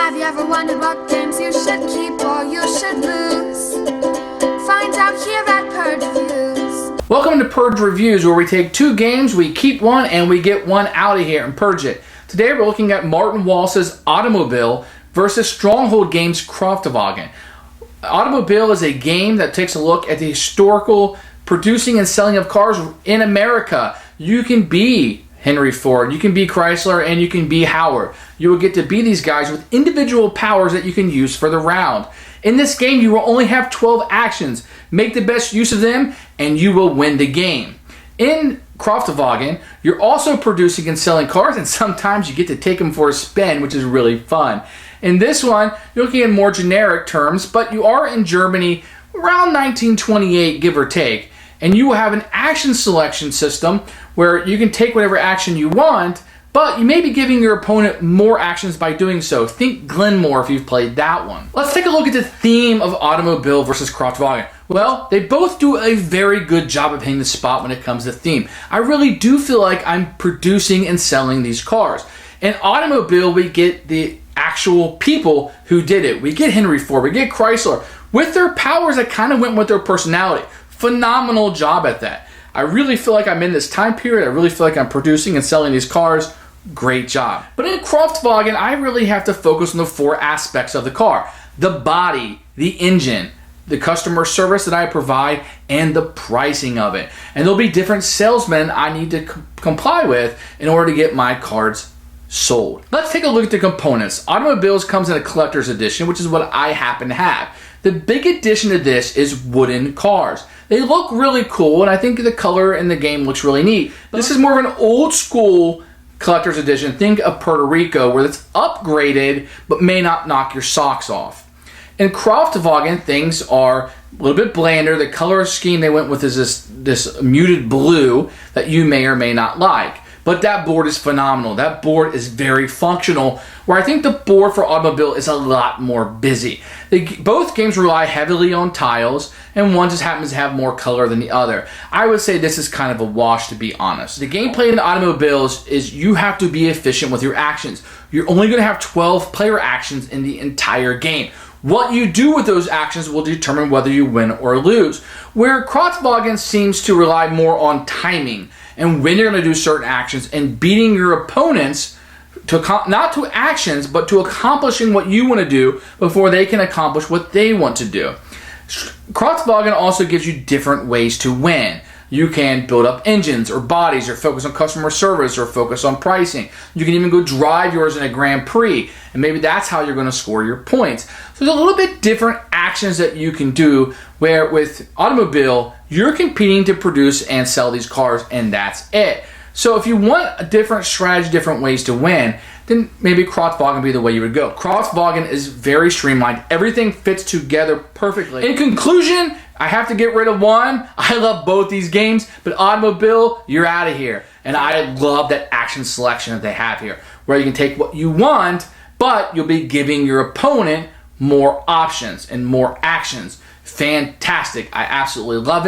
Have you ever wondered what games you should keep or you should lose? Find out here at Purge Reviews. Welcome to Purge Reviews, where we take two games, we keep one, and we get one out of here and purge it. Today we're looking at Martin Wallace's Automobile versus Stronghold Games' Kraftwagen. Automobile is a game that takes a look at the historical producing and selling of cars in America. You can be Henry Ford, you can be Chrysler, and you can be Howard. You will get to be these guys with individual powers that you can use for the round. In this game, you will only have 12 actions. Make the best use of them, and you will win the game. In Kraftwagen, you're also producing and selling cars, and sometimes you get to take them for a spin, which is really fun. In this one, you're looking at more generic terms, but you are in Germany around 1928, give or take. And you will have an action selection system where you can take whatever action you want, but you may be giving your opponent more actions by doing so. Think Glenmore if you've played that one. Let's take a look at the theme of Automobile versus Kraftwagen. Well, they both do a very good job of hitting the spot when it comes to theme. I really do feel like I'm producing and selling these cars. In Automobile, we get the actual people who did it. We get Henry Ford, we get Chrysler, with their powers that kind of went with their personality. Phenomenal job at that. I really feel like I'm in this time period. I really feel like I'm producing and selling these cars. Great job. But in Kraftwagen, I really have to focus on the four aspects of the car: the body, the engine, the customer service that I provide, and the pricing of it. And there'll be different salesmen I need to comply with in order to get my cars sold. Let's take a look at the components. Automobiles comes in a collector's edition, which is what I happen to have. The big addition to this is wooden cars. They look really cool, and I think the color in the game looks really neat. This is more of an old school collector's edition. Think of Puerto Rico, where it's upgraded, but may not knock your socks off. In Kraftwagen, things are a little bit blander. The color scheme they went with is this muted blue that you may or may not like. But that board is phenomenal. That board is very functional, where I think the board for Automobile is a lot more busy. Both games rely heavily on tiles, and one just happens to have more color than the other. I would say this is kind of a wash, to be honest. The gameplay in the Automobiles is you have to be efficient with your actions. You're only going to have 12 player actions in the entire game. What you do with those actions will determine whether you win or lose. Where Kraftwagen seems to rely more on timing and when you're going to do certain actions and beating your opponents to not to actions, but to accomplishing what you want to do before they can accomplish what they want to do. Kraftwagen also gives you different ways to win. You can build up engines or bodies, or focus on customer service, or focus on pricing. You can even go drive yours in a Grand Prix, and maybe that's how you're going to score your points. So there's a little bit different actions that you can do, where with Automobile, you're competing to produce and sell these cars, and that's it. So if you want a different strategy, different ways to win, then maybe Kraftwagen would be the way you would go. Kraftwagen is very streamlined. Everything fits together perfectly. In conclusion, I have to get rid of one. I love both these games, but Automobile, you're out of here. And I love that action selection that they have here, where you can take what you want, but you'll be giving your opponent more options and more actions. Fantastic. I absolutely love it.